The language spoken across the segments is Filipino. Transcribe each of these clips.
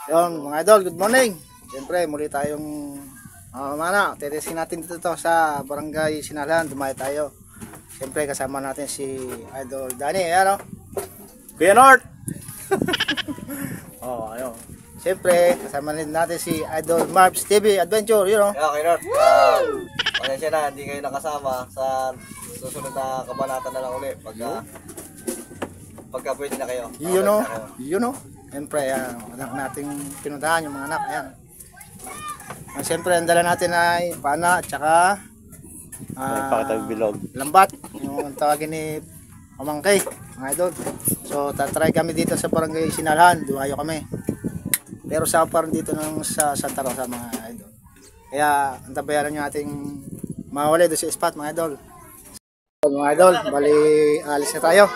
Yun, mga idol, good morning. Siyempre, muli tayong titisin natin dito sa Barangay Sinalhan. Dumayo tayo. Siyempre, kasama natin si Idol Danny. Ayan o. Kuya North. Ayun. Siyempre, kasama natin si Idol Marps TV Adventure. Yun o. Okay, North. Pasensya na, hindi kayo nakasama sa susunod na kabanata na lang uli. Pagka pwede na kayo. Yun o. Yun o. Siyempre, anak nating pinuntahan yung mga anak. Ayan. Siyempre, ang dala natin ay pana at saka bilog. lambat. Yung tawagin ni Pamangkay, mga idol. So, tatry kami dito sa Barangay Sinalhan. Dumayo kami. Pero sa parang dito sa Santa Rosa, mga idol. Kaya, antabayaran nyo ating mahuli doon sa spot, mga idol. So, mga idol, bali, alis na tayo.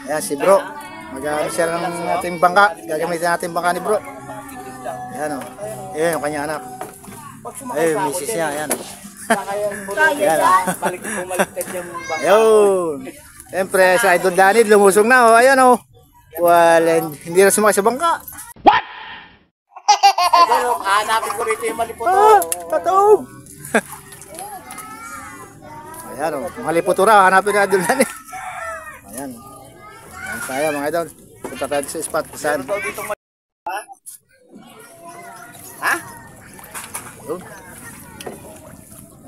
Ayan, si bro. Mag-share ng ating bangka. Gagamitin natin bangka ni bro. Ayan o. Ayan yung kanya anak. Ayun, misis niya. Ayan o. Ayan o. Ayun. Siyempre, sa Idol Danny, lumusong na o. Ayan o. Well, hindi na sumakay sa bangka. What? Hanapin ko rito yung maliputo. Totoo. Ayan o. Maliputura. Hanapin na Idol Danny. Ayan o. Ayan tayo mga idol. Punta tayo sa spot. Saan? Ha? Doon.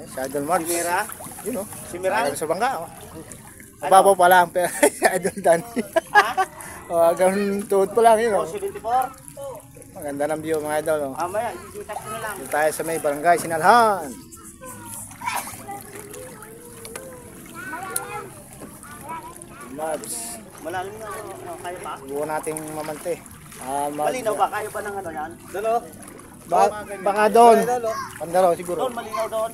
Si Idol Mark. Simira? Yun o. Simira? Sa bangka o. Mababaw pa lang. Pero si Idol Danny. Ha? Hanggang tuhod pa lang yun o. 74? Maganda ng view mga idol o. Mamaya, isitas ko na lang. Doon tayo sa may Barangay Sinalhan. Marbs. Malalim na, kaya pa? Buo nating mamante. Malinaw ba? Kaya ba ng ano yan? Dalo? Baka doon. Pandaro siguro. Doon, malinaw doon.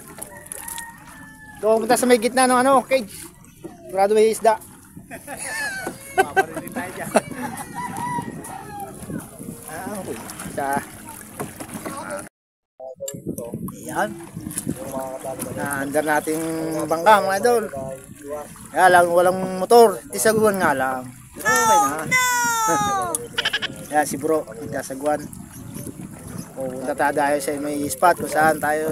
Doon punta sa may gitna ng ano, cage. Sigurado may isda. Maparilin tayo dyan. Okay. Yan. Naandar nating bangka mga idol. Kaya lang walang motor. Tisaguan nga lang. Pero okay na. Yan si bro. Tisaguan. Punta tayo sa may spot kung saan tayo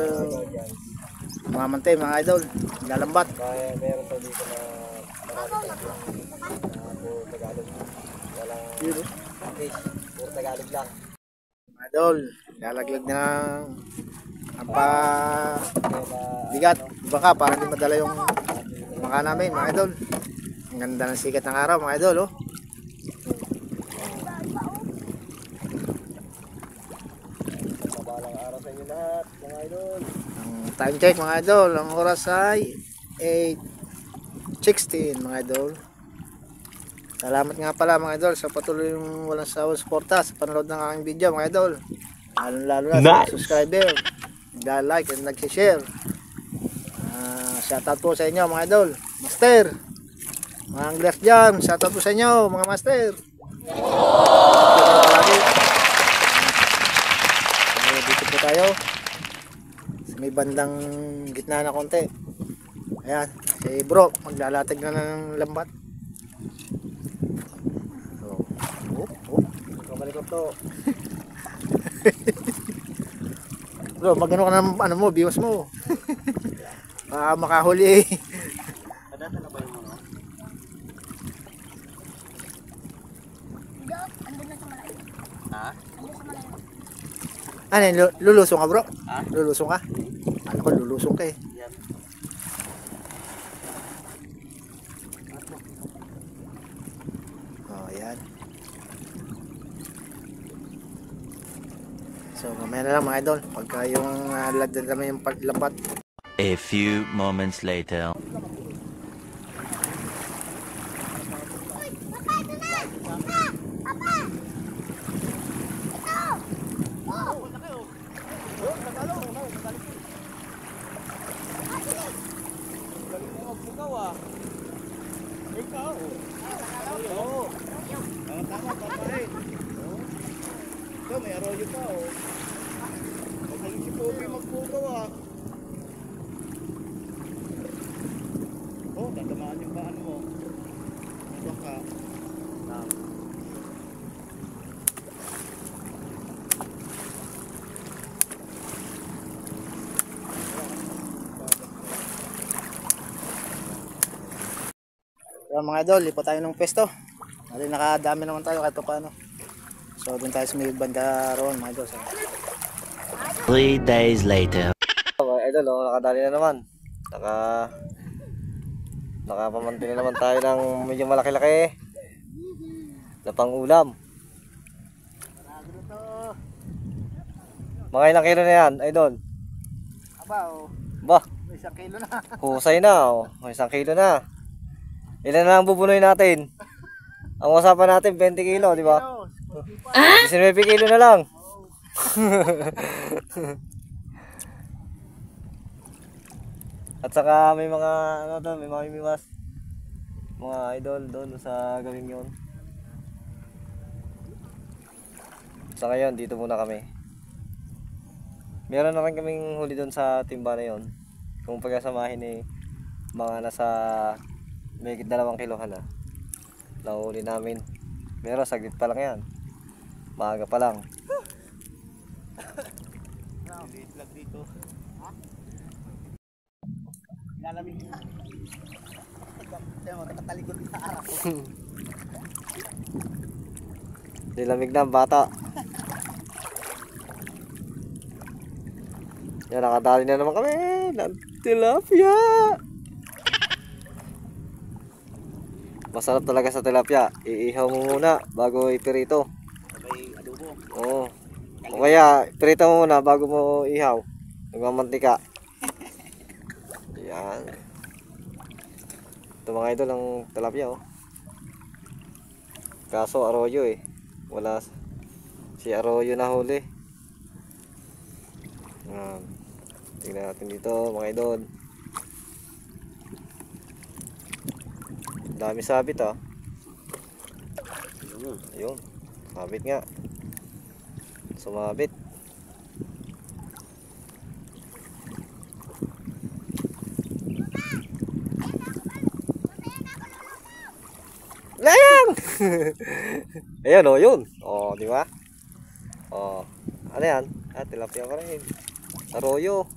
mamantay mga idol. Lalambat. Meron to dito na Tagalog. Walang English. Puro Tagalog lang. Mga idol. Lalaglag na ang bigat. Baka para hindi madala yung bangka namin mga idol. Ang ganda ng sikat ng araw mga idol oh. Mabalang araw sa inyo lahat mga idol. Ang time check mga idol, ang oras ay 8:16 mga idol. Salamat nga pala mga idol sa patuloy yung walang sawang suporta sa panonood ng aking video mga idol. Lalo na sa subscriber, nag-like and nag-share. Shoutout po sa inyo mga idol. Master, mga anglers dyan, shoutout po sa inyo mga master. Dito po tayo sa may bandang gitna na konti. Ayan, si bro maglalatag na ng lambat. Kamalikot to. Bro, magano ka ng ano mo, biwas mo. Makahuli eh. Kadata na ba yung ano? Ha? Ano, lulusong ka bro? Ha? Lulusong ka? Ano ko, lulusong ka eh. Yan. Oh, yan. So, mamaya na lang mga idol. Pagka yung lagdan kami yung lambat. A few moments later. May arroyo pa oh. Magaling si Pogi magpugaw ah. Oh, tatamaan yung paan mo. Baka. So mga idol, lipo tayo ng pwesto. Dali nakadami naman tayo kahit pa paano. So doon tayo sa may banda roon mga idol. So, 3 days later. Mga idol, oh, nakadali na naman. Nakapamanti na naman tayo ng medyo malaki-laki na pang-ulam. Mga ilang kilo na yan, idol? aba oh, Bah, may 1 kilo na. husay na, oh. May 1 kilo na. Ilan na lang bubunoy natin? Ang usapan natin, 20 kilo, di ba? 19 kilo na lang. At saka may mga, ano to, may mga imiwas. Mga idol doon sa gawing yun. Sa ngayon, dito muna kami. Meron na rin kaming huli doon sa timba na yun. Kung pagkasamahin eh, mga nasa may 2 kilohan na. Nahuli namin. Pero saglit pa lang yan. Maaga pa lang. Itlog dito. Ha? Lalamig. Kaya matatalikod sa araw. Nilamig na ang bata. Yan, nakadali na naman kami ng tilapia. Masarap talaga sa tilapia. Iihaw mo muna bago ipirito. Sabay adobo. Oo. O kaya, pirito mo muna bago mo ihaw. Nagmamantika. Yan. Ito mga idol ang tilapia, oh. Kaso arroyo eh. Wala si arroyo na huli. Tingnan natin dito mga idol. Dami sabit, ah. Ayun. Sabit nga. Sumabit. Layang! Ayan, oh, yun. Oh, di ba? Oh, ano yan? Tilapia pa rin. Arroyo.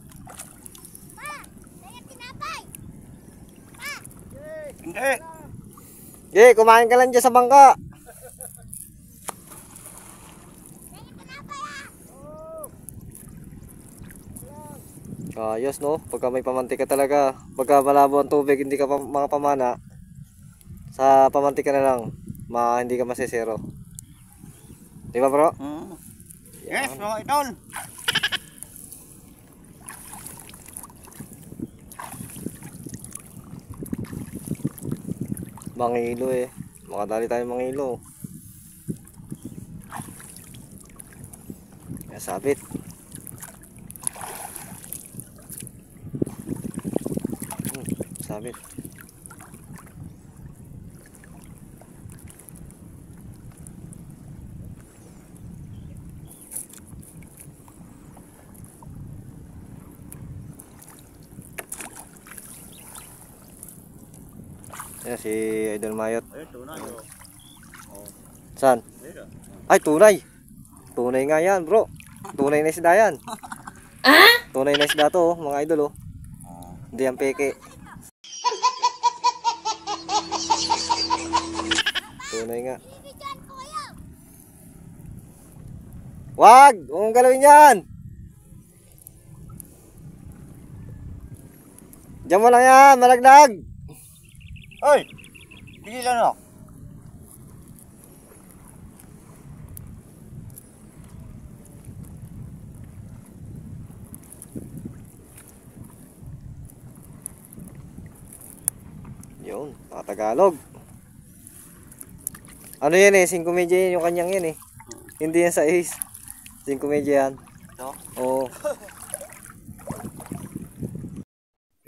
Hindi. Yeah, kumain ka lang dyan sa bangka. Ayos, no? Pagka may pamantika talaga. Pagka malabo ang tubig, hindi ka mga pamana. Sa pamantika na lang, hindi ka masisero. Di ba, bro? Yes, mga idol. Mangilo eh. Makadali tayo mangilo. Kaya sabit. Sabit. Ayan si Idol Mayot. Saan? Ay, tunay. Tunay nga yan, bro. Tunay na isda yan. Tunay na isda to, mga idol, oh. Hindi yan peke. Tunay nga. Wag! Huwag mong galawin yan! Diyan mo lang yan, malagdag! Oy! Tigilan ako. Yun, Tagalog. Ano yan eh, 5 medya yan yung kanyang yan eh. Hindi yan sa ace. 5 medya yan. Ito? Oo.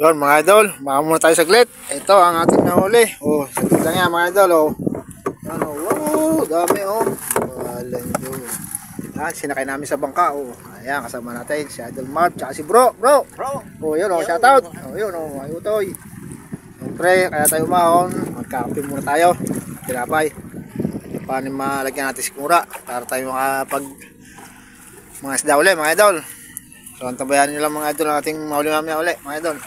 Yun mga idol, baka muna tayo saglit. Ito ang ating nahuli. Oh, saglit lang yan mga idol. Oh. Ano, wow, dami oh. Walang yun. Yan, sinakay namin sa bangka. Oh. Ayan, kasama natin si Idol Marv, tsaka si Bro. Bro! Oh, yun oh, shoutout. Oh, yun oh, ayutoy. Siyempre, kaya tayo umahon. Magkakape muna tayo. Tinapay. Paano malagyan natin si Kura para tayo makapag mga isda uli mga idol. So antabayan nyo lang mga idol ang ating mahuli mamaya uli mga idol.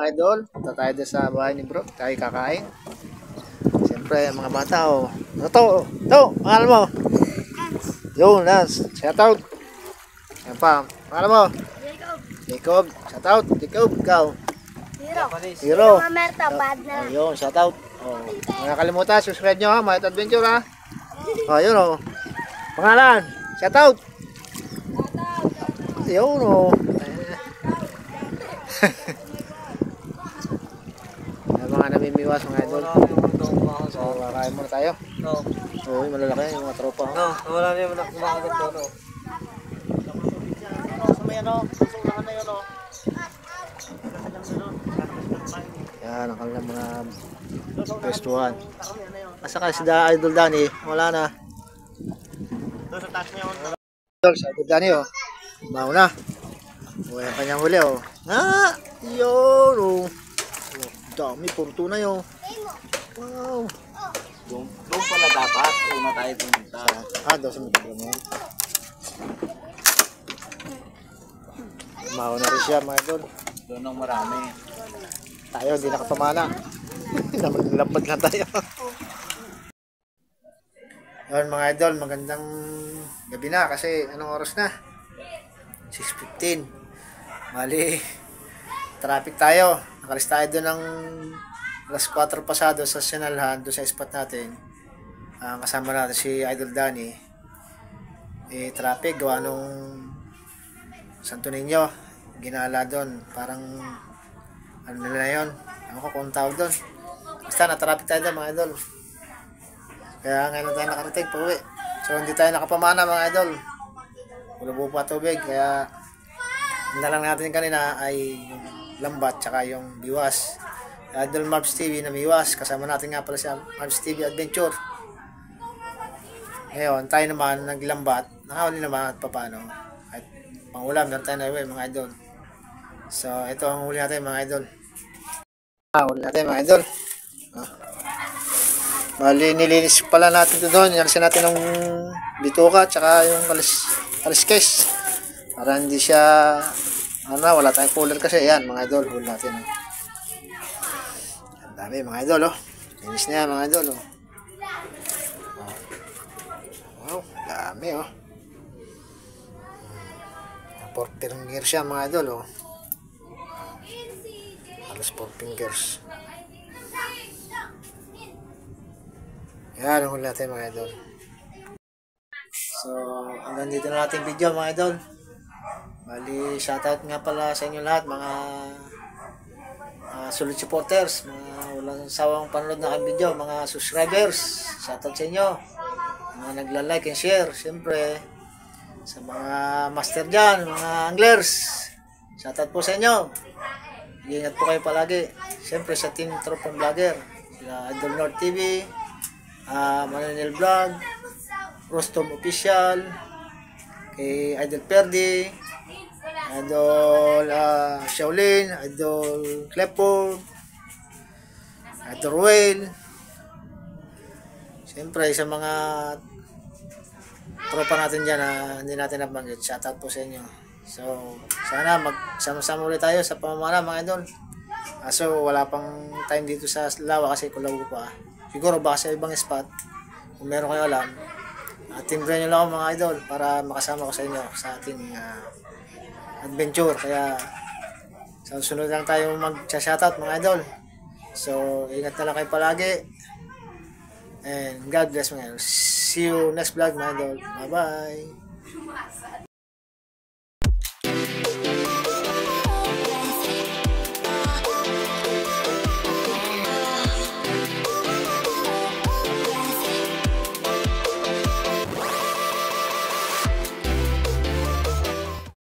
mga idol. Punta tayo doon sa bahay ni bro. Tayo kakain. Siyempre, mga bata, oh. Ito, pangalan mo? Yun, Lance. Shout out. Yan pa. Pangalan mo? Jacob. Shout out. Jacob, ikaw. Hero. Mamerta, bad na. Ayun, shout out. Oh. Mga kalimutan, subscribe nyo ha. Mayat Adventure ha. Oh, yun oh. Pangalan. Shout out. Yun oh. Yung mga namimiwas mga idol. So, kakain muna tayo. No. Oo, malalaki yung mga tropa. No, wala na yung kumakagat doon. No. Sa may ano, susunahan na yun oh. Yan, ang kanilang mga pwestuhan. Asa ka si Idol Danny? Wala na. Idol, sa Idol Danny oh. Mauna. O, yung kanyang huli oh. Yun oh. Dami, puro tunay oh. Wow. Doon pala dapat. Una tayo pumunta. Doon sa mga mo. Mauna rin siya mga idol. Doon ang marami. Tayo, hindi nakapamana. Lampad lang tayo. Yun mga idol, magandang gabi na kasi anong oras na? 6:15. Mali, traffic tayo. Nakalis tayo doon ng alas 4 pasado sa Sinalhan, doon sa spot natin. Kasama natin si Idol Danny. Traffic, gawa nung Santo Niño. Ginala doon, parang ano nila yun, ako kung tawag doon. Basta na-traffic tayo doon mga idol. Kaya ngayon tayo nakarating pa uwi. So hindi tayo nakapamana mga idol. Ulubo pa tubig. Kaya na lang natin kanina ay yung lambat tsaka yung biwas. Idol Marbs TV na biwas. Kasama natin nga pala si Marbs TV Adventure. Ngayon tayo naman naglambat. Nakahuli naman at paano. At pangulam meron tayo na iwi mga idol. So ito ang huli natin mga idol. Huli natin mga idol. Bali nilinis pala natin ito doon. Nilisin natin ng bituka tsaka yung kaliskes. Para hindi siya wala tayong cooler kasi. Yan mga idol, huli natin. Ang dami mga idol oh. Linis na yan mga idol oh. Wow, dami oh. 4 fingers siya mga idol oh. Halos 4 fingers. Yan ang huli natin mga idol. So hanggang dito na natin video mga idol. Bali shoutout nga pala sa inyo lahat mga solid supporters, mga walang sawang panonood na aking video, mga subscribers. Shoutout sa inyo, mga nagla-like and share. Siyempre sa mga master dyan, mga anglers, shoutout po sa inyo. Ingat po kayo palagi. Siyempre sa team Tropang Vlogger, sila Idol North TV, Mananel Vlog, Rostom Official, kay Idol Perdi, Idol Shaolin, Idol Clifford, Idol Ruel. Siyempre sa mga tropa natin dyan na hindi natin nabanggit, shoutout po sa inyo. So sana magsama-sama ulit tayo sa pamamana mga idol. So wala pang time dito sa Lawa kasi kulaw pa. Siguro baka sa ibang spot kung meron kayo alam, timbre nyo lang ako mga idol para makasama ko sa inyo sa ating adventure. Kaya sa sunod lang tayo mag-shoutout mga idol. So ingat na lang kayo palagi and God bless mga idol. See you next vlog mga idol. Bye bye.